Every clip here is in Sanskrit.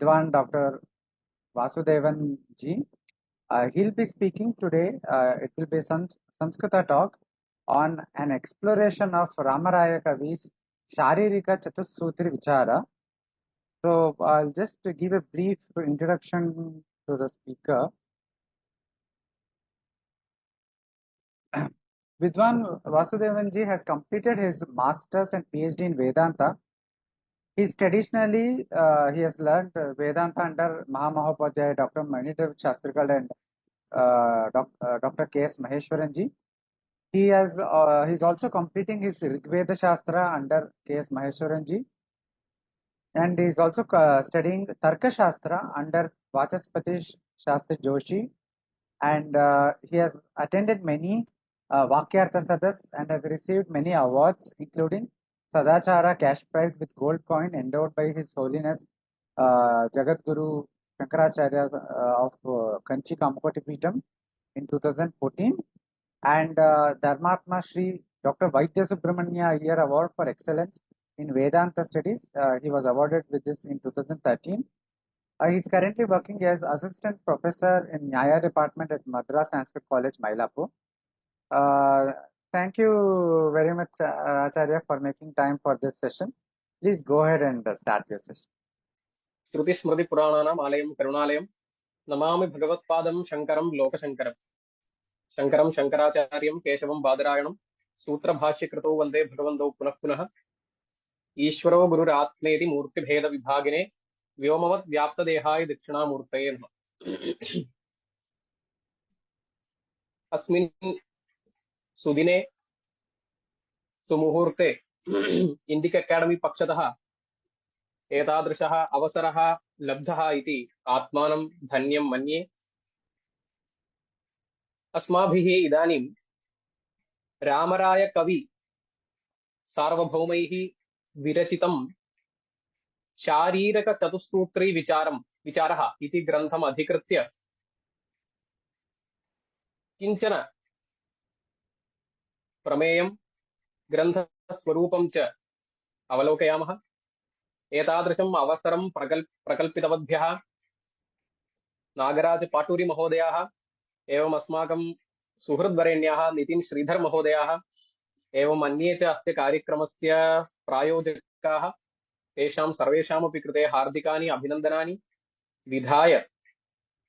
Vidwan Dr. Vasudevan ji. He'll be speaking today. It will be Sanskrita talk on an exploration of Ramaraya Kavi's Sharirika Chatussutri Vichara. So I'll just give a brief introduction to the speaker. Vidwan Vasudevan ji has completed his master's and PhD in Vedanta. He has learned Vedanta under Mahamahopadhyay, Dr. Manidev Shastrikal and Dr. K.S. Maheshwaran ji. He's also completing his Rigveda Shastra under K.S. Maheshwaran ji. And he's also studying Tarka Shastra under Vachaspati Shastri Joshi. And he has attended many Vakyartha Sadas and has received many awards, including Sadachara cash prize with gold coin endowed by His Holiness Jagat Guru Shankaracharya of Kanchi Kamakoti Peetham in 2014, and Dharmatma Shri Dr. Vaidya Subramanya Iyer Award for Excellence in Vedanta Studies. He was awarded with this in 2013. He is currently working as Assistant Professor in Nyaya Department at Madras Sanskrit College, Mylapore. Thank you very much, Acharya, for making time for this session. Please go ahead and start your session. Shruti Smriti Purananam Alayam Karunalayam Namami Bhagavatpadam Shankaram Lokashankaram Shankaram Shankaracharyam Keshavam Badarayanam Sutra Bhashya Krito Vande Bhagavando Punah Punah Ishvaro Guru Ratmeti Murti Bheda Vibhagine Vyomavat Vyapta Dehaya Dikshana Murtaye Asmin Sudine Sumuhurte Indic Academy Pakshataha एतादृशः अवसरः लब्धः इति आत्मानं धन्यं मन्ये। अस्माभिः इदानीं रामराय कवि सार्वभौमैः विरचितं शारीरक चतुस्सूत्री विचारः इति ग्रन्थम् अधिकृत्य किञ्चन प्रमेयं ग्रन्थस्वरूपं च अवलोकयामः। एतादृशम् अवसरं प्रकल्पितवद्भ्यः नागराज पाटूरी महोदयाः एवं अस्माकं सुहृद्वरेण्याः नितिन श्रीधर महोदयाः एवं अन्ये च अस्य कार्यक्रमस्य प्रायोजकाः तेषां सर्वेषामपि कृते हार्दिकानि अभिनन्दनानि विधाय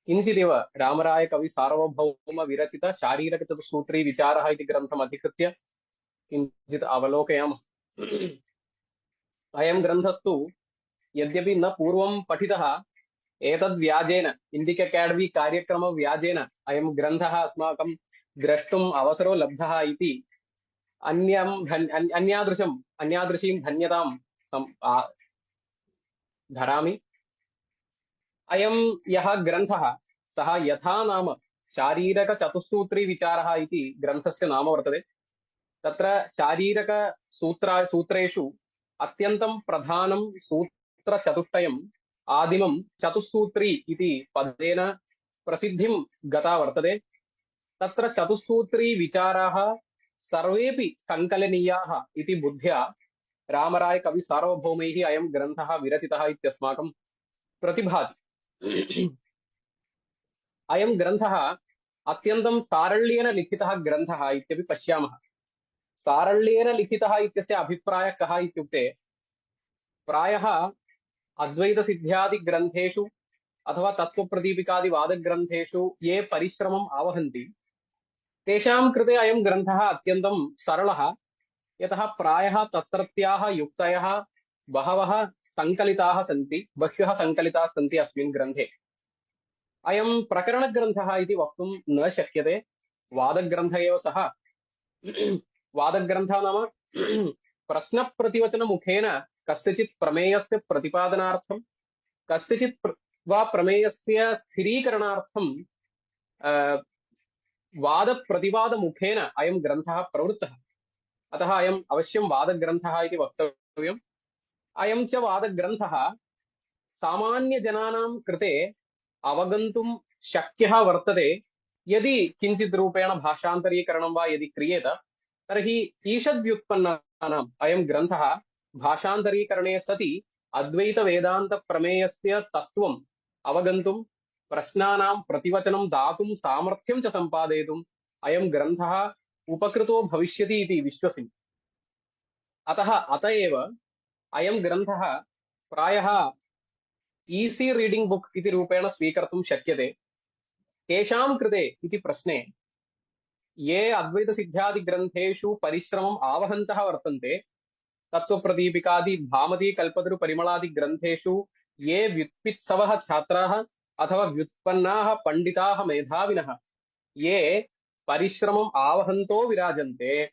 किञ्चिदेव रामराय कवि सार्वभौम विरचित शारीरक चतुस्सूत्री विचारः इति ग्रन्थम् अधिकृत्य किञ्चित् अवलोकयामः। अयं ग्रन्थस्तु यद्यपि न पूर्वं पठितः एतद्व्याजेन इण्डिक अकाडेमी कार्यक्रम व्याजेन अयं ग्रन्थः अस्माकं द्रष्टुम् अवसरो लब्धः इति अन्यादृशीं धन्यतां धरामि। अयं यः ग्रन्थः सः यथा नाम शारीरक चतुस्सूत्री विचारः इति ग्रन्थस्य नाम वर्तते। तत्र शारीरक सूत्रेषु अत्यन्तं प्रधानं सूत्रचतुष्टयम् आदिमं चतुस्सूत्री इति पदेन प्रसिद्धिं गता वर्तते। तत्र चतुस्सूत्री विचाराः सर्वेपि संकलनीयाः इति बुद्ध्या रामराय कवि सार्वभौमैः अयं ग्रन्थः विरचितः इत्यस्माकं प्रतिभाति। अयं ग्रन्थः अत्यन्तं सारल्येन लिखितः ग्रन्थः इत्यपि पश्यामः। सारल्येन लिखितः इत्यस्य अभिप्रायः कः इत्युक्ते प्रायः अद्वैतसिद्ध्यादिग्रन्थेषु अथवा तत्त्वप्रदीपिकादिवादग्रन्थेषु ये परिश्रमम् आवहन्ति तेषां कृते अयं ग्रन्थः अत्यन्तं सरलः। यतः प्रायः तत्रत्याः युक्तयः बह्व्यः सङ्कलिताः सन्ति अस्मिन् ग्रन्थे। अयं प्रकरणग्रन्थः इति वक्तुं न शक्यते, वादग्रन्थ एव सः। वादग्रन्थः नाम प्रश्नप्रतिवचनमुखेन कस्यचित् प्रमेयस्य प्रतिपादनार्थं कस्यचित् वा प्रमेयस्य स्थिरीकरणार्थं वादप्रतिवादमुखेन अयं ग्रन्थः प्रवृत्तः। अतः अयम् अवश्यं वादग्रन्थः इति वक्तव्यम्। अयं च वादग्रन्थः सामान्यजनानां कृते अवगन्तुं शक्यः वर्तते यदि किञ्चित् रूपेण भाषान्तरीकरणं वा यदि क्रियेत तर्हि ईषद्व्युत्पन्नानाम् अयं ग्रन्थः भाषान्तरीकरणे सति अद्वैतवेदान्तप्रमेयस्य तत्त्वम् अवगन्तुं प्रश्नानां प्रतिवचनं दातुं सामर्थ्यं च सम्पादयितुम् अयं ग्रन्थः उपकृतो भविष्यति इति विश्वसिमि। अत एव अयं ग्रन्थः प्रायः ईसी रीडिंग बुक इति रूपेण स्वीकर्तुं शक्यते। केषां कृते इति प्रश्ने ये अद्वैतसिद्ध्यादिग्रन्थेषु परिश्रमम् आवहन्तः वर्तन्ते, तत्त्वप्रदीपिकादि भामती कल्पतरु परिमलादिग्रन्थेषु ये व्युत्पित्सवः छात्राः अथवा व्युत्पन्नाः पंडिताः मेधाविनः ये परिश्रमम् आवहन्तो विराजन्ते,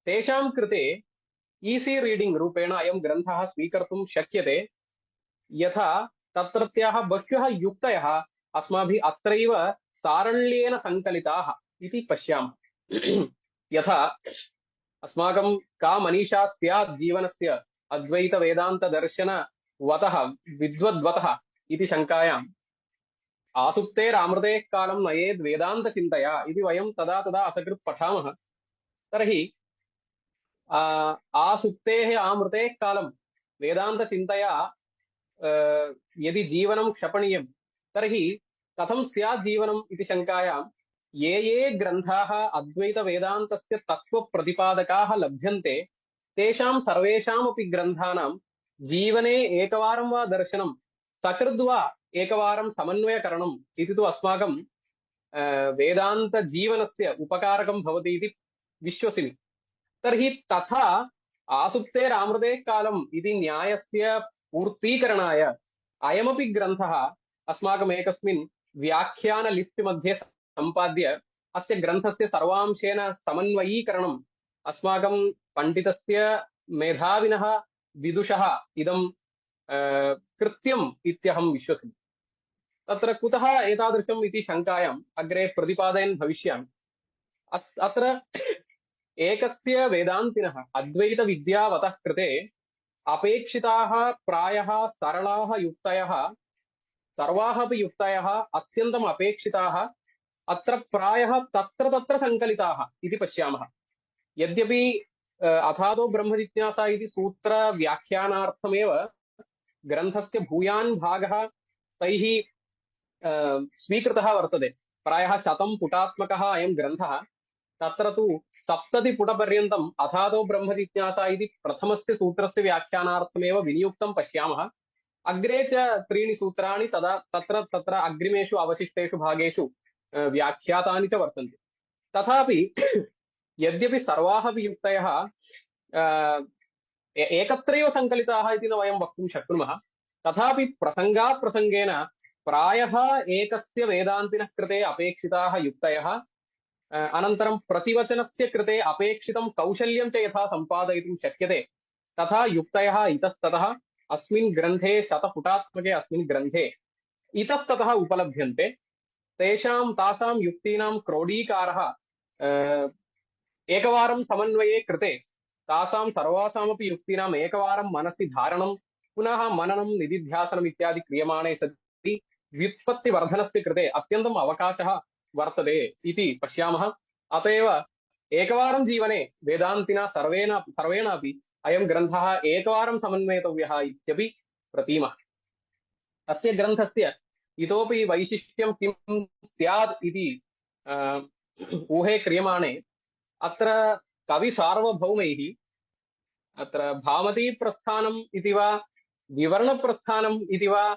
तेषां कृते ईसी रीडिंग रूपेण अयं ग्रन्थः स्वीकर्तुं शक्यते। यथा तत्रत्याः बह्व्यः युक्तयः अस्माभिः अत्रैव सारल्येन सङ्कलिताः इति पश्यामः। यथा अस्माकं का मनीषा स्यात् जीवनस्य अद्वैतवेदान्तदर्शनवतः विद्वद्वतः इति शङ्कायाम् आसुप्तेरामृतेः कालं नयेद् वेदान्तचिन्तया इति वयं तदा तदा असकृत् पठामः। तर्हि आसुप्तेः आमृतेः कालं वेदान्तचिन्तया यदि जीवनं क्षपणीयं तर्हि कथं स्यात् जीवनम् इति शङ्कायां ये ग्रन्थाः अद्वैतवेदान्तस्य तत्त्वप्रतिपादकाः लभ्यन्ते, तेषां सर्वेषामपि ग्रन्थानां जीवने एकवारं वा दर्शनं, सकृद्वा एकवारं समन्वयकरणम् इति तु अस्माकं वेदान्तजीवनस्य उपकारकं भवति इति विश्वसिमि। तर्हि तथा आसुप्तेरामृतेः कालम् इति न्यायस्य पूर्तीकरणाय अयमपि ग्रन्थः अस्माकम् एकस्मिन् व्याख्यान लिस्ट् मध्ये सम्पाद्य अस्य ग्रन्थस्य सर्वांशेन समन्वयीकरणम् अस्माकं पण्डितस्य मेधाविनः विदुषः इदं कृत्यम् इत्यहं विश्वसिमि। तत्र कुतः एतादृशम् इति शङ्कायाम् अग्रे प्रतिपादयन् भविष्यामि। अत्र एकस्य वेदान्तिनः अद्वैतविद्यावतः कृते अपेक्षिताः प्रायः सरलाः युक्तयः, सर्वाः अपि युक्तयः अत्यन्तम् अपेक्षिताः अत्र प्रायः तत्र तत्र सङ्कलिताः इति पश्यामः। यद्यपि अथातो ब्रह्मजिज्ञासा इति सूत्रव्याख्यानार्थमेव ग्रन्थस्य भूयान् भागः तैः स्वीकृतः वर्तते, प्रायः 100 पुटात्मकः अयं ग्रन्थः। तत्र तु 70 पुटपर्यन्तम् अथातो ब्रह्मजिज्ञासा इति प्रथमस्य सूत्रस्य व्याख्यानार्थमेव विनियुक्तं पश्यामः। अग्रे च 3 सूत्राणि तत्र अग्रिमेषु अवशिष्टेषु भागेषु व्याख्यातानि च वर्तन्ते। तथापि यद्यपि सर्वाः अपि युक्तयः एकत्रैव सङ्कलिताः इति न वयं वक्तुं शक्नुमः, तथापि प्रसङ्गात् प्रसङ्गेन प्रायः एकस्य वेदान्तिनः कृते अपेक्षिताः युक्तयः, अनन्तरं प्रतिवचनस्य कृते अपेक्षितं कौशल्यं च यथा सम्पादयितुं शक्यते तथा युक्तयः इतस्ततः अस्मिन् ग्रन्थे 100 पुटात्मके अस्मिन् ग्रन्थे इतस्ततः उपलभ्यन्ते। तासां युक्तीनां क्रोडीकारः एकवारं समन्वये कृते तासां सर्वासामपि युक्तीनाम् एकवारं मनसि धारणं पुनः मननं निदिध्यासनम् इत्यादि क्रियमाणे सति व्युत्पत्तिवर्धनस्य कृते अत्यन्तम् अवकाशः वर्तते इति पश्यामः। अत एव एकवारं जीवने वेदान्तिना सर्वेणापि अयं ग्रन्थः एकवारं समन्वयितव्यः इत्यपि प्रतीमः। अस्य ग्रन्थस्य इतोपि वैशिष्ट्यं किं स्यात् इति ऊहे क्रियमाणे अत्र कविसार्वभौमैः अत्र भामतीप्रस्थानम् इति वा विवरणप्रस्थानम् इति वा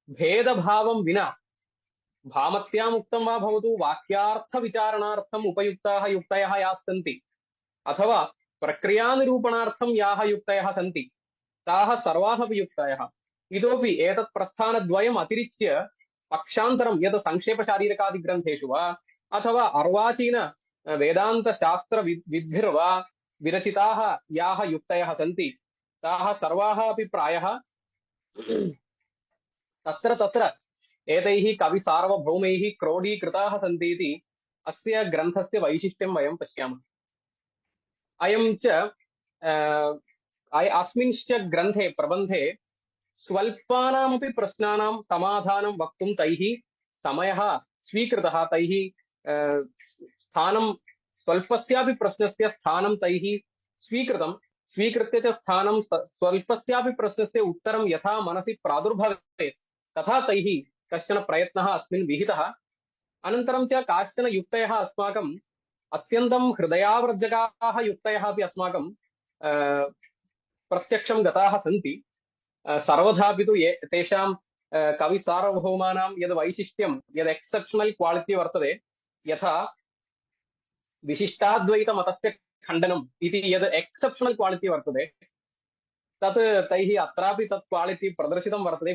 भेदभावं विना भामत्याम् उक्तं वा भवतु वाक्यार्थविचारणार्थम् उपयुक्ताः युक्तयः याः सन्ति अथवा प्रक्रियानिरूपणार्थं याः युक्तयः सन्ति ताः सर्वाः अपि युक्तयः इतोपि एतत् प्रस्थानद्वयम् अतिरिच्य पक्षान्तरं यत् संक्षेपशारीरकादिग्रन्थेषु वा अथवा अर्वाचीन वेदान्तशास्त्रविद्भिर्वा विरचिताः याः युक्तयः सन्ति ताः सर्वाः अपि प्रायः तत्र एतैः कविसार्वभौमैः क्रोडीकृताः सन्ति इति अस्य ग्रन्थस्य वैशिष्ट्यं वयं पश्यामः। अयं च अस्मिंश्च ग्रन्थे प्रबन्धे स्वल्पानामपि प्रश्नानां समाधानं वक्तुं तैः समयः स्वीकृतः, तैः स्थानं स्वल्पस्यापि प्रश्नस्य स्थानं तैः स्वीकृतं। स्वीकृत्य च स्थानं स्वल्पस्यापि प्रश्नस्य उत्तरं यथा मनसि प्रादुर्भवेत् तथा तैः कश्चन प्रयत्नः अस्मिन् विहितः। अनन्तरं च काश्चन युक्तयः अस्माकम् अत्यन्तं हृदयावर्जकाः युक्तयः अपि अस्माकं प्रत्यक्षं गताः सन्ति। सर्वथापि तु तेषां कविसार्वभौमानां यद् वैशिष्ट्यं यद् एक्सेप्शनल् क्वालिटी वर्तते, यथा विशिष्टाद्वैतमतस्य खण्डनम् इति यद् एक्सेप्शनल् क्वालिटी वर्तते, तत् तैः अत्रापि तत् क्वालिटी प्रदर्शितं वर्तते।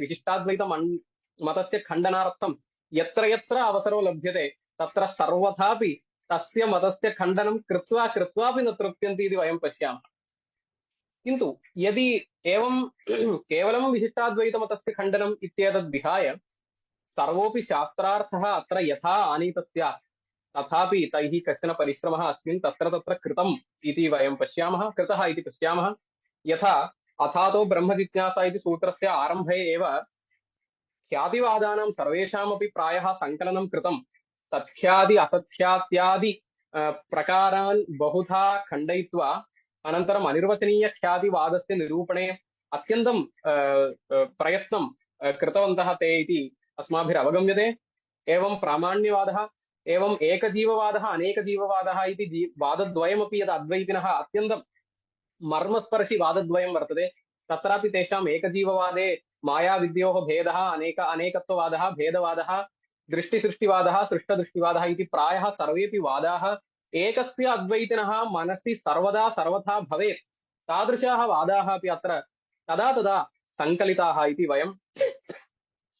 मतस्य खण्डनार्थं यत्र यत्र अवसरो लभ्यते तत्र सर्वथापि तस्य मतस्य खण्डनं कृत्वा कृत्वापि न तृप्यन्ति इति वयं पश्यामः। किन्तु यदि एवं केवलं विशिष्टाद्वैतमतस्य खण्डनम् इत्येतद् विहाय सर्वोऽपि शास्त्रार्थः अत्र यथा आनीतः स्यात् तथापि तैः कश्चन परिश्रमः अस्मिन् तत्र तत्र कृतम् इति वयं पश्यामः, कृतः इति पश्यामः। यथा अथातो ब्रह्मजिज्ञासा इति सूत्रस्य आरम्भे एव ख्यातिवादानां सर्वेषामपि प्रायः सङ्कलनं कृतं। सत्यादि असत्यात्यादि प्रकारान् बहुधा खण्डयित्वा अनन्तरम् अनिर्वचनीयख्यातिवादस्य निरूपणे अत्यन्तं प्रयत्नं कृतवन्तः ते इति अस्माभिरवगम्यते। एवं प्रामाण्यवादः, एवम् एकजीववादः, अनेकजीववादः इति वादद्वयमपि यद् अद्वैतिनः अत्यन्तं मर्मस्पर्शि वादद्वयं वर्तते, तत्रापि तेषाम् एकजीववादे मायाविद्योः भेदः, अनेकत्ववादः, भेदवादः, दृष्टिसृष्टिवादः, सृष्टदृष्टिवादः इति प्रायः सर्वेपि वादाः एकस्य अद्वैतिनः मनसि सर्वदा सर्वथा भवेत्, तादृशाः वादाः अपि अत्र तदा तदा सङ्कलिताः इति वयं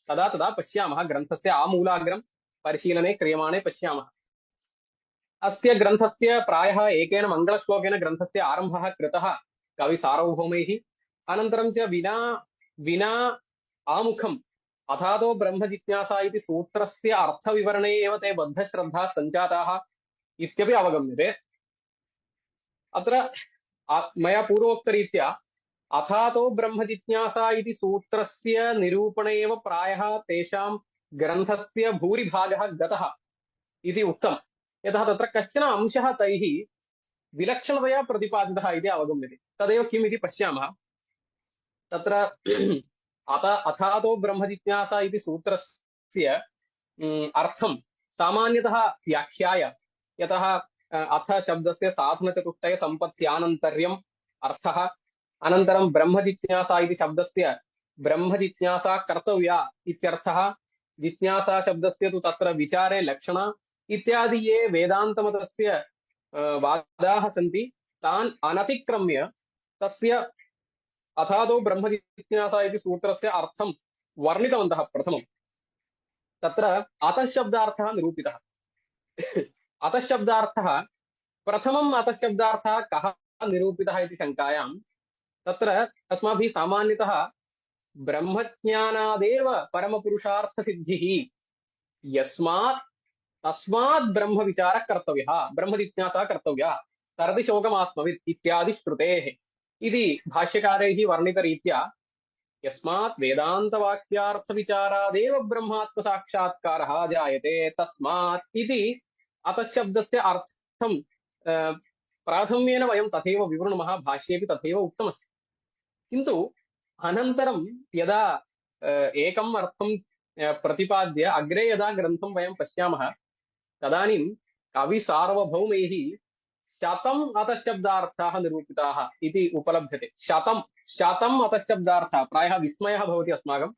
तदा तदा पश्यामः। ग्रन्थस्य आमूलाग्रं परिशीलने क्रियमाणे पश्यामः। अस्य ग्रन्थस्य प्रायः एकेन मङ्गलश्लोकेन ग्रन्थस्य आरम्भः कृतः कविसार्वभौमैः। अनन्तरं च विना आमुखम् अथातो ब्रह्मजिज्ञासा इति सूत्रस्य अर्थविवरणे एव ते बद्धश्रद्धाः सञ्जाताः इत्यपि अवगम्यते। अत्र मया पूर्वोक्तरीत्या अथातो ब्रह्मजिज्ञासा इति सूत्रस्य निरूपणे एव प्रायः तेषां ग्रन्थस्य भूरिभागः गतः इति उक्तम्। यतः तत्र कश्चन अंशः तैः विलक्षणतया प्रतिपादितः इति अवगम्यते। तदेव किम् इति पश्यामः। तत्र अथातो ब्रह्मजिज्ञासा इति सूत्रस्य अर्थं सामान्यतः व्याख्याय, यतः अथ शब्दस्य साधनचतुष्टय सम्पत्त्यानन्तर्यम् अर्थः, अनन्तरं ब्रह्मजिज्ञासा इति शब्दस्य ब्रह्मजिज्ञासा कर्तव्या इत्यर्थः, जिज्ञासा शब्दस्य तु तत्र विचारे लक्षण इत्यादि ये वेदान्तमतस्य वादाः सन्ति तान् अनतिक्रम्य तस्य अथातो ब्रह्मजिज्ञासा इति सूत्रस्य अर्थं वर्णितवन्तः। प्रथमं तत्र अतः शब्दार्थः निरूपितः। अतः शब्दार्थः प्रथमम् अतः शब्दार्थः कः निरूपितः इति शङ्कायां तत्र अस्माभिः सामान्यतः ब्रह्मज्ञानादेव परमपुरुषार्थसिद्धिः यस्मात् तस्मात् ब्रह्मविचारः कर्तव्यः, ब्रह्मजिज्ञासा कर्तव्या, तरति शोकमात्मवित् इत्यादि श्रुतेः इति भाष्यकारैः वर्णितरीत्या यस्मात् वेदान्तवाक्यार्थविचारादेव ब्रह्मात्मसाक्षात्कारः जायते तस्मात् इति अतः शब्दस्य अर्थं प्राथम्येन वयं तथैव विवृणुमः, भाष्येपि तथैव उक्तमस्ति। किन्तु अनन्तरं यदा एकम् अर्थं प्रतिपाद्य अग्रे यदा ग्रन्थं वयं पश्यामः तदानीं कविसार्वभौमैः शतम् अतः शब्दार्थाः निरूपिताः इति उपलभ्यते। शतम् अतः शब्दार्थः, प्रायः विस्मयः भवति अस्माकम्।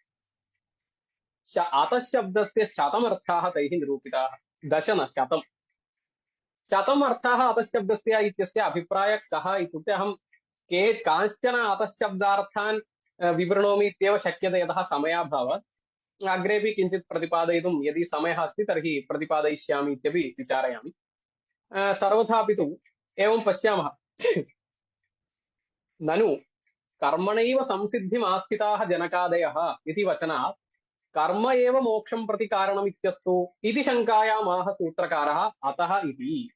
अतः शब्दस्य शतमर्थाः तैः निरूपिताः, दश न शतम्। शतम् अर्थाः अतः शब्दस्य इत्यस्य अभिप्रायः कः इत्युक्ते अहं कांश्चन अतः शब्दार्थान् विवृणोमि इत्येव शक्यते, यतः समयाभावात्। अग्रेपि किञ्चित् प्रतिपादयितुं यदि समयः अस्ति तर्हि प्रतिपादयिष्यामि इत्यपि विचारयामि। सर्वथापि तु एवं पश्यामः ननु कर्मणैव संसिद्धिमास्थिताः जनकादयः इति वचनात् कर्म एव मोक्षं प्रति कारणम् इत्यस्तु इति शङ्कायामाह सूत्रकारः अतः इति।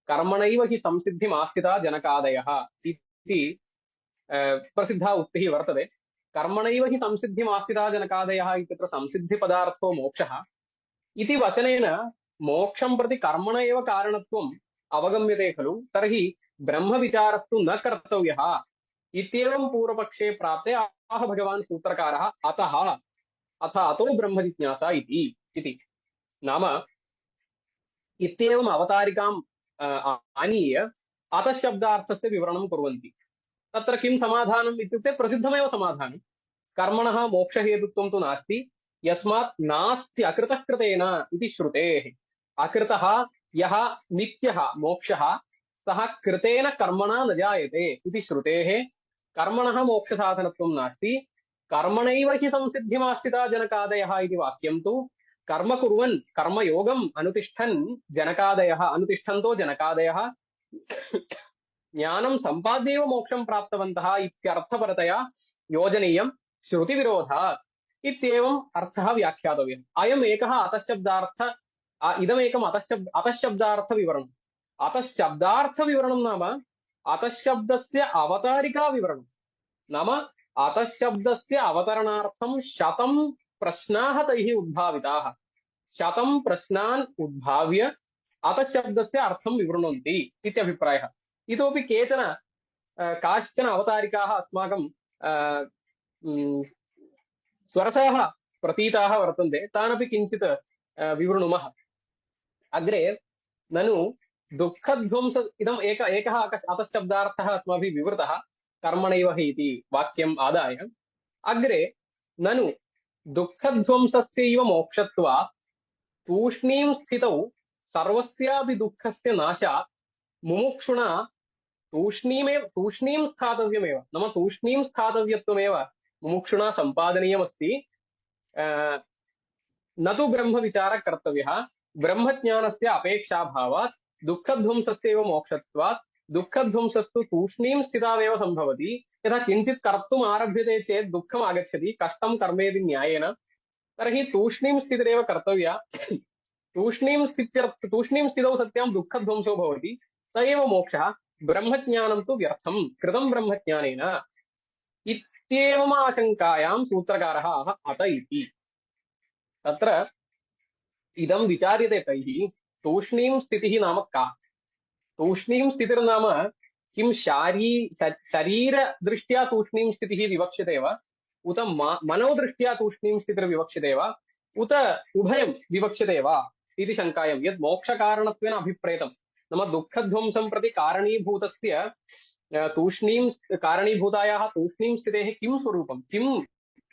कर्मणैव हि संसिद्धिमास्थिता जनकादयः इति प्रसिद्धा उक्तिः वर्तते। कर्मणैव हि संसिद्धिमास्थिता जनकादयः इत्यत्र संसिद्धिपदार्थो मोक्षः इति वचनेन मोक्षं प्रति कर्मण एव कारणत्वं अवगम्यते खलु तर्हि ब्रह्मविचारस्तु न कर्तव्यः इत्येवं पूर्वपक्षे प्राप्ते आह भगवान् सूत्रकारः अतः अथ अतो ब्रह्मजिज्ञासा इति नाम इत्येवम् अवतारिकाम् आनीय अतः शब्दार्थस्य विवरणं कुर्वन्ति। तत्र किं समाधानम् इत्युक्ते प्रसिद्धमेव समाधानं कर्मणः मोक्षहेतुत्वं तु नास्ति यस्मात् नास्ति अकृतः कृतेन इति श्रुतेः। अकृतः यः नित्यः मोक्षः सः कृतेन कर्मणा न जायते इति श्रुतेः। कर्मणः मोक्षसाधनत्वं नास्ति कर्मणैव हि संसिद्धिमास्थिता जनकादयः इति वाक्यं तु कर्म कुर्वन् कर्मयोगम् अनुतिष्ठन् जनकादयः अनुतिष्ठन्तो जनकादयः ज्ञानं सम्पाद्यैव मोक्षं प्राप्तवन्तः इत्यर्थपरतया योजनीयं श्रुतिविरोधात् इत्येवम् अर्थः व्याख्यातव्यः। अयम् एकः अतःशब्दार्थ इदमेकम् अतःशब्दार्थविवरणम्। अतःशब्दार्थविवरणं नाम अतःशब्दस्य अवतारिकाविवरणं नाम अतःशब्दस्य अवतरणार्थं शतं प्रश्नाः तैः उद्भाविताः। शतं प्रश्नान् उद्भाव्य अतःशब्दस्य अर्थं विवृणन्ति इत्यभिप्रायः। इतोपि केचन काश्चन अवतारिकाः अस्माकं स्वरसाः प्रतीताः वर्तन्ते तानपि किञ्चित् विवृणुमः। अग्रे ननु दुःखध्वंस इदम् एकः अतःशब्दार्थः अस्माभिः विवृतः कर्मणैव हि इति वाक्यम् आदाय अग्रे ननु दुःखध्वंसस्यैव मोक्षत्वात् तूष्णीं स्थितौ सर्वस्यापि दुःखस्य नाशात् मुमुक्षुणा तूष्णीं स्थातव्यमेव नाम तूष्णीं स्थातव्यत्वमेव मुमुक्षुणा सम्पादनीयमस्ति। न तु ब्रह्मविचारः कर्तव्यः ब्रह्मज्ञानस्य अपेक्षाभावात् दुःखध्वंसस्यैव मोक्षत्वात् दुःखध्वंसस्तु तूष्णीं स्थितावेव सम्भवति। यथा किञ्चित् कर्तुम् आरभ्यते चेत् दुःखम् आगच्छति कष्टं कर्मेति न्यायेन तर्हि तूष्णीं स्थितिरेव कर्तव्या। तूष्णीं स्थितौ सत्यां दुःखध्वंसो भवति स एव मोक्षः ब्रह्मज्ञानं तु व्यर्थं कृतं ब्रह्मज्ञानेन इत्येवमाशङ्कायां सूत्रकारः आह अत इति। तत्र इदं विचार्यते तैः तूष्णीं स्थितिः नाम का। तूष्णीं स्थितिर्नाम किं शरीरदृष्ट्या तूष्णीं स्थितिः विवक्ष्यते वा उत मनोदृष्ट्या तूष्णीं स्थितिर्विवक्ष्यते वा उत उभयं विवक्ष्यते वा इति शङ्कायं। यद् मोक्षकारणत्वेन अभिप्रेतं नाम दुःखध्वंसं प्रति कारणीभूतस्य कारणीभूतायाः तूष्णीं स्थितेः किं स्वरूपं किं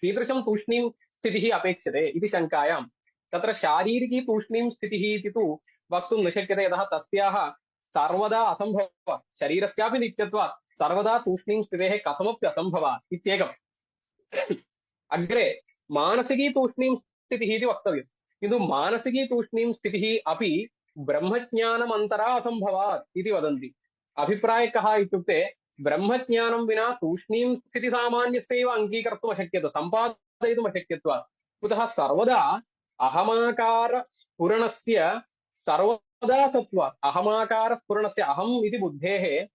कीदृशं तूष्णीं स्थितिः अपेक्ष्यते इति शङ्कायां तत्र शारीरिकी तूष्णीं स्थितिः इति तु वक्तुं न शक्यते यतः तस्याः सर्वदा असम्भवः शरीरस्यापि नित्यत्वात् सर्वदा तूष्णीं स्थितेः कथमपि असम्भवात् इत्येकम्। अग्रे मानसिकी तूष्णीं स्थितिः इति वक्तव्यं किन्तु मानसिकी तूष्णीं स्थितिः अपि ब्रह्मज्ञानमन्तरा असम्भवात् इति वदन्ति। अभिप्रायः कः इत्युक्ते ब्रह्मज्ञानं विना तूष्णीं स्थितिसामान्यस्यैव अङ्गीकर्तुम् अशक्यते सम्पादयितुम् अशक्यत्वात्। कुतः सर्वदा अहमाकार स्फुरणस्य सर्वदा सत्त्वात् अहमाकार स्फुरणस्य अहम् इति बुद्धेः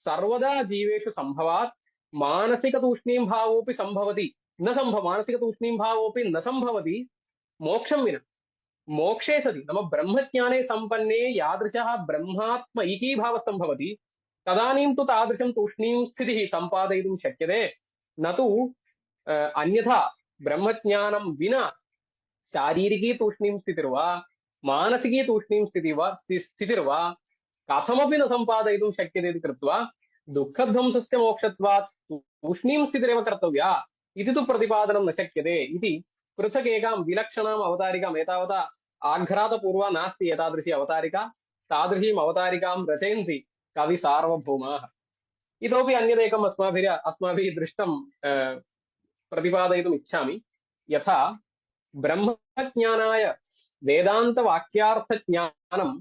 सर्वदा जीवेषु सम्भवात् मानसिक तूष्णीं भावोऽपि सम्भवति मानसिक तूष्णीं भावोऽपि न सम्भवति मोक्षं विना। मोक्षे सति नाम ब्रह्मज्ञाने सम्पन्ने यादृशः ब्रह्मात्म ऐकीभावः सम्भवति तदानीं तु तादृशं तूष्णीं स्थितिः सम्पादयितुं शक्यते न तु अन्यथा ब्रह्मज्ञानं विना शारीरिकी तूष्णीं स्थितिर्वा मानसिकी तूष्णीं स्थितिर्वा कथमपि न सम्पादयितुं शक्यते इति कृत्वा दुःखध्वंसस्य मोक्षत्वात् तूष्णीं स्थितिरेव कर्तव्या इति तु प्रतिपादनं न शक्यते इति पृथक् एकां विलक्षणाम् अवतारिकाम् एतावता आघ्रातपूर्वा नास्ति एतादृशी अवतारिका तादृशीम् अवतारिकां रचयन्ति कविसार्वभौमाः। इतोपि अन्यदेकम् अस्माभिः दृष्टं प्रतिपादयितुम् इच्छामि। यथा ब्रह्मज्ञानाय वेदान्तवाक्यार्थज्ञानम्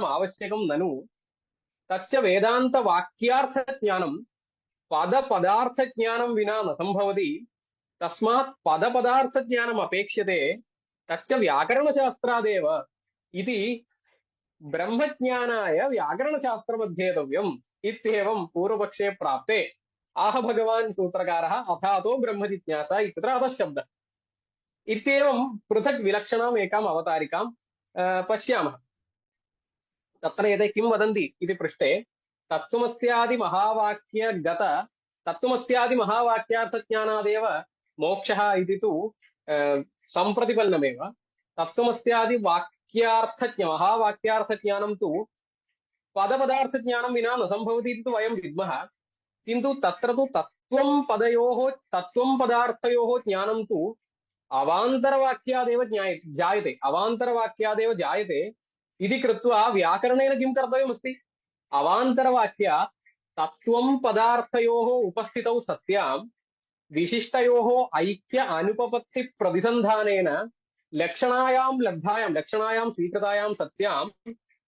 आवश्यकं ननु तच्च वेदान्तवाक्यार्थज्ञानं पदपदार्थज्ञानं विना न सम्भवति तस्मात् पदपदार्थज्ञानम् अपेक्ष्यते तच्च व्याकरणशास्त्रादेव इति ब्रह्मज्ञानाय व्याकरणशास्त्रमध्येतव्यम् इत्येवं पूर्वपक्षे प्राप्ते आह भगवान् सूत्रकारः अथातो ब्रह्मजिज्ञासा इत्यत्र अतः शब्दः। इत्येवं पृथक् विलक्षणाम् एकाम् अवतारिकां पश्यामः। तत्र यदि किं वदन्ति इति पृष्टे तत्त्वमस्यादिमहावाक्यगत तत्त्वमस्यादिमहावाक्यार्थज्ञानादेव मोक्षः इति तु सम्प्रतिपन्नमेव। महावाक्यार्थज्ञानं तु पदपदार्थज्ञानं विना न सम्भवति इति तु वयं विद्मः। किन्तु तत्र तु तत्त्वं पदार्थयोः ज्ञानं तु अवान्तरवाक्यादेव जायते अवान्तरवाक्यादेव जायते इति कृत्वा व्याकरणेन किं कर्तव्यमस्ति? अवान्तरवाक्यात् तत्त्वं पदार्थयोः उपस्थितौ सत्यां विशिष्टयोः ऐक्य अनुपपत्ति प्रतिसन्धानेन लक्षणायां स्वीकृतायां सत्यां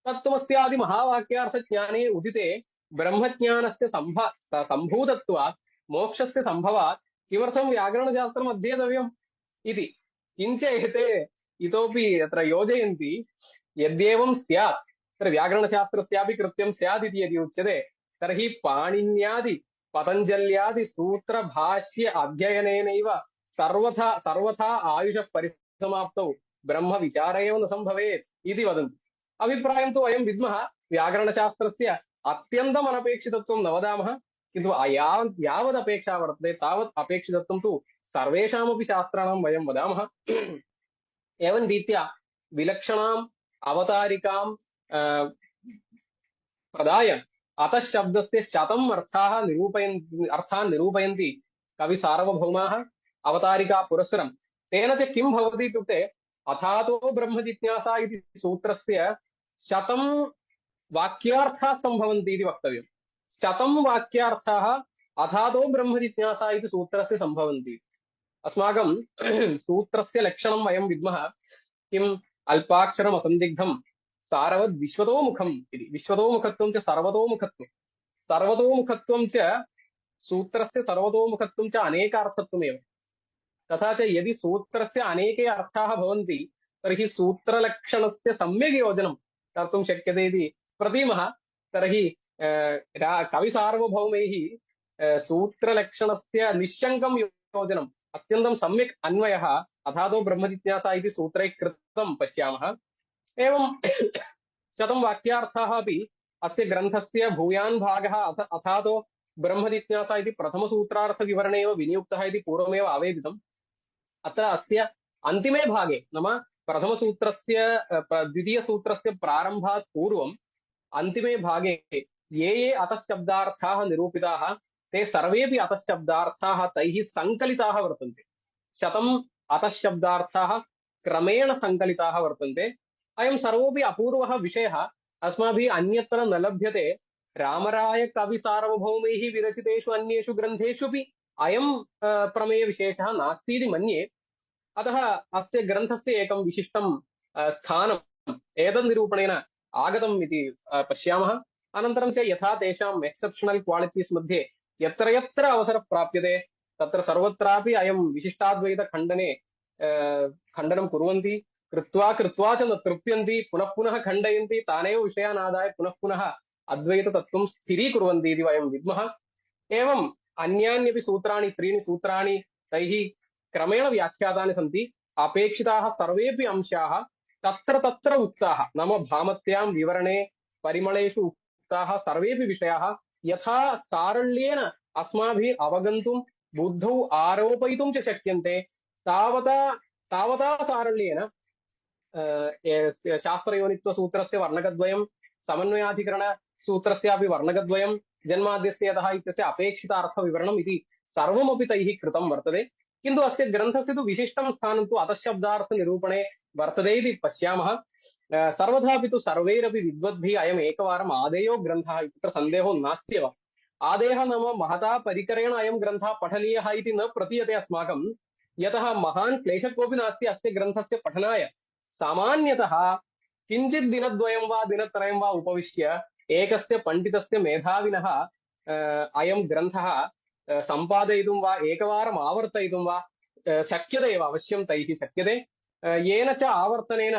तत्त्वमस्यादि महावाक्यार्थज्ञाने उदिते ब्रह्मज्ञानस्य सम्भूतत्वात् मोक्षस्य सम्भवात् किमर्थं व्याकरणशास्त्रम् अध्येतव्यम् इति। किञ्च एते इतोपि अत्र योजयन्ति यद्येवं स्यात् तत्र व्याकरणशास्त्रस्यापि कृत्यं स्यात् इति यदि उच्यते तर्हि पाणिन्यादि पतञ्जल्यादि सूत्रभाष्य अध्ययनेनैव सर्वथा आयुषः परिसमाप्तौ ब्रह्म विचार एव न सम्भवेत् इति वदन्ति। अभिप्रायं तु वयं विद्मः। व्याकरणशास्त्रस्य अत्यन्तम् अनपेक्षितत्वं न वदामः, किन्तु यावदपेक्षा वर्तते तावत् अपेक्षितत्वं तु सर्वेषामपि शास्त्राणां वयं वदामः। एवं रीत्या विलक्षणाम् अवतारिकां प्रदाय अतः शब्दस्य शतम् अर्थान् निरूपयन्ति कवि सार्वभौमाः अवतारिका पुरस्सरं। तेन च किं भवति इत्युक्ते अथातो ब्रह्म जिज्ञासा इति सूत्रस्य शतं वाक्यार्थाः सम्भवन्ति इति वक्तव्यम्। शतं वाक्यार्थाः अथातो ब्रह्म जिज्ञासा इति सूत्रस्य सम्भवन्ति। अस्माकं सूत्रस्य लक्षणं वयं विद्मः। किम्? अल्पाक्षरम् असन्दिग्धं सारवद् विश्वतोमुखम् इति। विश्वतोमुखत्वं च सर्वतोमुखत्वं, सर्वतोमुखत्वं च सूत्रस्य सर्वतोमुखत्वं च अनेकार्थत्वमेव। तथा च यदि सूत्रस्य अनेके अर्थाः भवन्ति तर्हि सूत्रलक्षणस्य सम्यक् योजनं कर्तुं शक्यते इति प्रतीमः। तर्हि कविसार्वभौमैः सूत्रलक्षणस्य निश्शङ्कं योजनम् अत्यन्तं सम्यक् अन्वयः अथातो ब्रह्मजिज्ञासा इति सूत्रे कृतं पश्यामः। एवं शतं वाक्यार्थाः अपि अस्य ग्रन्थस्य भूयान् भागः अथातो ब्रह्मजिज्ञासा इति प्रथमसूत्रार्थविवरणे एव विनियुक्तः इति पूर्वमेव आवेदितम्। अत्र अस्य अन्तिमे भागे नाम प्रथमसूत्रस्य द्वितीयसूत्रस्य प्रारम्भात् पूर्वम् अन्तिमे भागे ये अतःशब्दार्थाः निरूपिताः ते सर्वेपि अतःशब्दार्थाः तैः सङ्कलिताः वर्तन्ते। शतम् अतःशब्दार्थाः क्रमेण सङ्कलिताः वर्तन्ते। अयं सर्वोऽपि अपूर्वः विषयः अस्माभिः अन्यत्र न लभ्यते। रामराय कविसार्वभौमैः विरचितेषु अन्येषु ग्रन्थेषुपि अयं प्रमेयविशेषः नास्ति इति मन्ये। अतः अस्य ग्रन्थस्य एकं विशिष्टं स्थानम् एतन्निरूपणेन आगतम् इति पश्यामः। अनन्तरं च यथा तेषाम् एक्सेप्शनल् क्वालिटीस् मध्ये यत्र यत्र अवसरः प्राप्यते तत्र सर्वत्रापि अयं विशिष्टाद्वैतखण्डने खण्डनं कुर्वन्ति। कृत्वा च न तृप्यन्ति, पुनः पुनः खण्डयन्ति, तानेव विषयान् आदाय पुनः पुनः अद्वैततत्त्वं स्थिरीकुर्वन्ति इति वयं विद्मः। एवम् अन्यान्यपि सूत्राणि, त्रीणि सूत्राणि तैः क्रमेण व्याख्यातानि सन्ति। अपेक्षिताः सर्वेपि अंशाः तत्र तत्र उक्ताः, नाम भामत्यां विवरणे परिमलेषु उक्ताः सर्वेपि विषयाः यथा सारल्येन अस्माभिः अवगन्तुं बुद्धौ आरोपयितुं च शक्यन्ते तावता सारल्येन शास्त्रयोनित्वसूत्रस्य वर्णकद्वयं, समन्वयाधिकरणसूत्रस्यापि वर्णकद्वयं, जन्माद्यस्य यतः इत्यस्य अपेक्षितार्थविवरणम् इति सर्वमपि तैः कृतं वर्तते। किन्तु अस्य ग्रन्थस्य तु विशिष्टं स्थानं तु अतःशब्दार्थनिरूपणे वर्तते इति पश्यामः। सर्वथापि तु सर्वैरपि विद्वद्भिः अयम् एकवारम् आदेयो ग्रन्थः इत्यत्र सन्देहो नास्त्येव। आदेयः नाम महता परिकरेण अयं ग्रन्थः पठनीयः इति न प्रतीयते अस्माकं, यतः महान् क्लेशः कोऽपि नास्ति अस्य ग्रन्थस्य पठनाय। सामान्यतः किञ्चित् दिनद्वयं वा दिनत्रयं वा उपविश्य एकस्य पण्डितस्य मेधाविनः अयं ग्रन्थः सम्पादयितुं वा एकवारम् आवर्तयितुं वा शक्यते एव, अवश्यं तैः शक्यते। येन च आवर्तनेन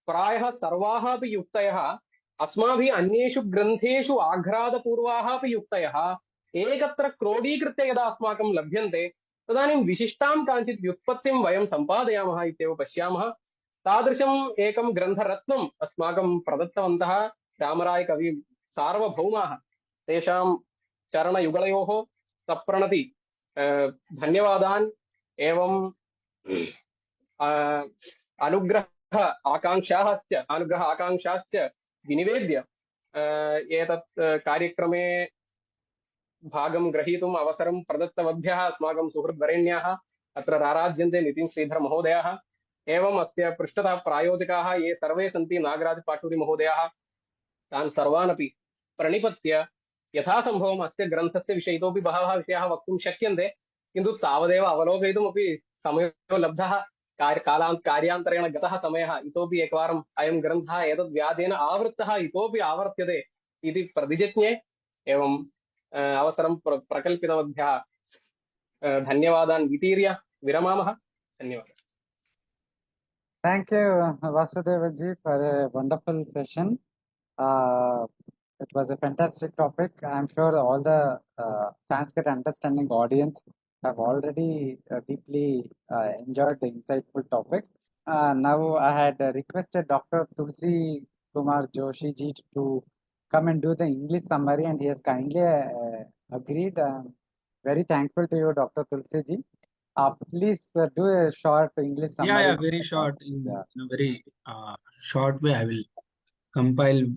प्रायः सर्वाः अपि युक्तयः अस्माभिः अन्येषु ग्रन्थेषु आघ्रातपूर्वाः अपि युक्तयः एकत्र क्रोडीकृत्य यदा अस्माकं लभ्यन्ते तदानीं विशिष्टां काञ्चित् व्युत्पत्तिं वयं सम्पादयामः इत्येव पश्यामः। तादृशम् एकं ग्रन्थरत्नम् अस्माकं प्रदत्तवन्तः रामरायकवि सार्वभौमाः। तेषां चरणयुगलयोः सप्रणति धन्यवादान् एवं अनुग्रह आकाङ्क्षाश्च विनिवेद्य एतत् कार्यक्रमे भागं ग्रहीतुम् अवसरं प्रदत्तवद्भ्यः अस्माकं सुहृद्वरेण्याः अत्र राराज्यन्ते नितिन् श्रीधर महोदयाः एवम् अस्य पृष्ठतः प्रायोजकाः ये सर्वे सन्ति नागराज पाटूरि महोदयाः तान् सर्वान् अपि प्रणिपत्य यथासम्भवम् अस्य ग्रन्थस्य विषये इतोपि बहवः विषयाः वक्तुं शक्यन्ते, किन्तु तावदेव अवलोकयितुमपि समयो लब्धः। कार्यान्तरेण गतः समयः, इतोपि एकवारम् अयं ग्रन्थः एतद् व्याजेन आवृत्तः इतोपि आवर्त्यते इति प्रतिजज्ञे एवं अवसरं प्रकल्पितवद्भ्यः धन्यवादान् वितीर्य विरमामः। धन्यवादाः। Thank you, Vasudevaji, for a wonderful session. It was a fantastic topic. I'm sure all the Sanskrit understanding audience have already deeply enjoyed the insightful topic. Now, I had requested Dr. Tulsi Kumar Joshi ji to come and do the English summary, and he has kindly agreed. I'm very thankful to you, Dr. Tulsi ji. Please do a short English summary. Yeah, very short. In a very short way, I will compile.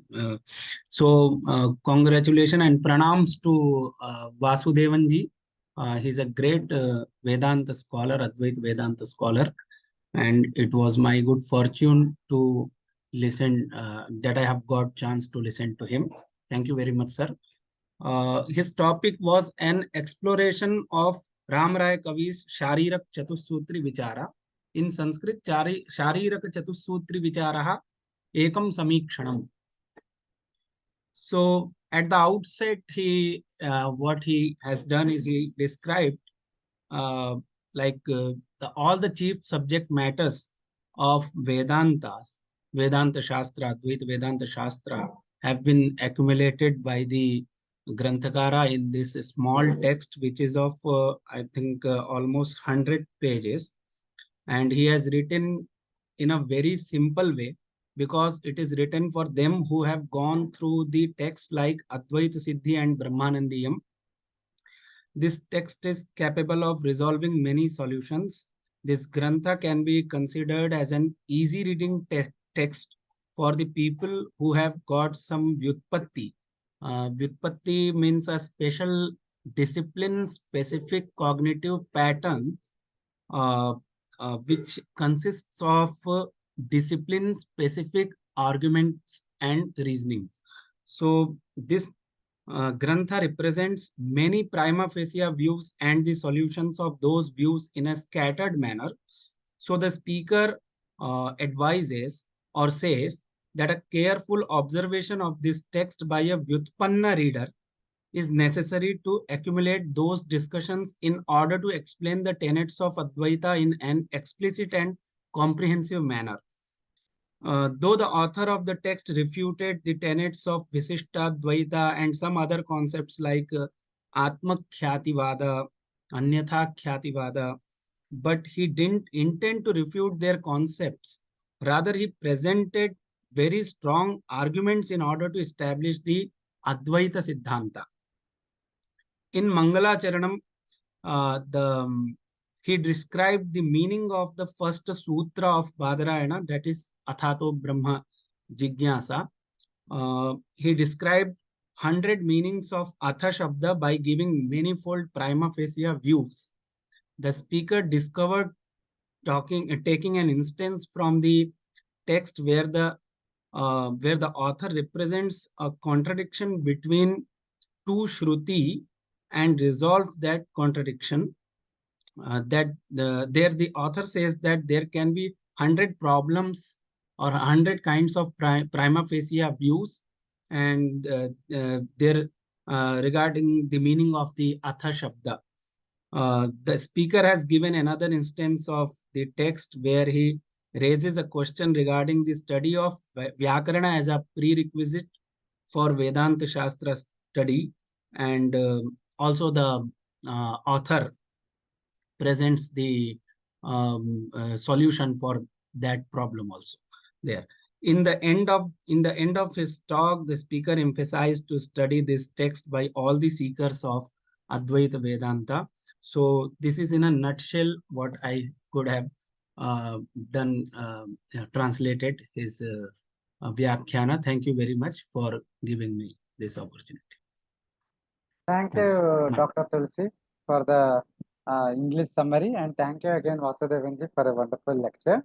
Congratulations and pranams to Vasudevan ji. He's a great Vedanta scholar, Advaita Vedanta scholar, and it was my good fortune to listen, that I have got chance to listen to him. Thank you very much, sir. His topic was an exploration of Ramraya Kavi's Sharirak Chatussutri Vichara. In Sanskrit, Sharirak Chatussutri Vicharaha Ekam Samikshanam. So at the outset, what he has done is he described all the chief subject matters of Vedantas, Vedanta Shastra, Advaita Vedanta Shastra, have been accumulated by the Granthakara in this small text, which is of, I think, almost 100 pages. And he has written in a very simple way, because it is written for them who have gone through the text like Advaita Siddhi and Brahmanandiyam. This text is capable of resolving many solutions. This Grantha can be considered as an easy reading text for the people who have got some Vyutpatti. Vyutpatti means a special discipline, specific cognitive patterns, which consists of discipline, specific arguments and reasonings. So this Grantha represents many prima facie views and the solutions of those views in a scattered manner. So the speaker advises or says that a careful observation of this text by a Vyutpanna reader is necessary to accumulate those discussions in order to explain the tenets of Advaita in an explicit and comprehensive manner. Though the author of the text refuted the tenets of Visishta, Dvaita, and some other concepts like Atma Khyati-vada, Anyatha Khyati-vada, but he didn't intend to refute their concepts. Rather, he presented very strong arguments in order to establish the Advaita Siddhanta. In Mangala Charanam, he described the meaning of the first sutra of Badarayana, that is Athato Brahma Jigyasa. He described 100 meanings of Atha Shabda by giving manifold prima facie views. The speaker discovered, taking an instance from the text where the author represents a contradiction between two Shruti and resolved that contradiction. The author says that there can be 100 problems or 100 kinds of prima facie views, and regarding the meaning of the Atha Shabda. The speaker has given another instance of the text where he raises a question regarding the study of Vyakarana as a prerequisite for Vedanta Shastra study, and also the author presents the solution for that problem also there. In the end of his talk, the speaker emphasized to study this text by all the seekers of Advaita Vedanta. So this is in a nutshell what I could have done, translated his Vyakhyana. Thank you very much for giving me this opportunity. Thank Thanks. you, Dr. Tulsi, for the English summary, and thank you again, Vasudevanji, for a wonderful lecture.